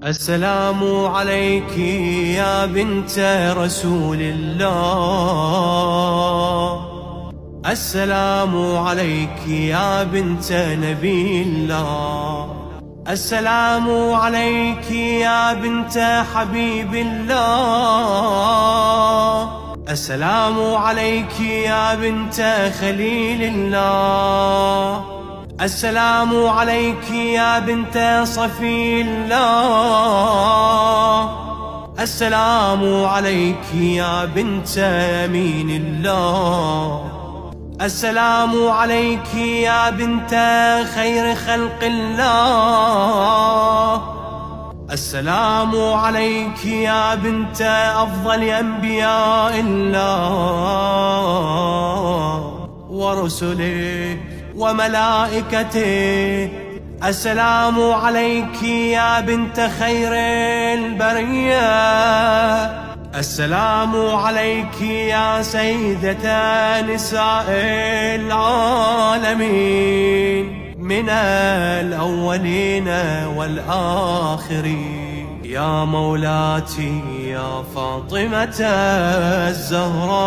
السلام عليك يا بنت رسول الله، السلام عليك يا بنت نبي الله، السلام عليك يا بنت حبيب الله، السلام عليك يا بنت خليل الله، السلام عليك يا بنت صفي الله، السلام عليك يا بنت أمين الله، السلام عليك يا بنت خير خلق الله، السلام عليك يا بنت أفضل أنبياء الله ورسله وملائكته، السلام عليك يا بنت خير البرية، السلام عليك يا سيدة نساء العالمين من الأولين والآخرين، يا مولاتي يا فاطمة الزهراء.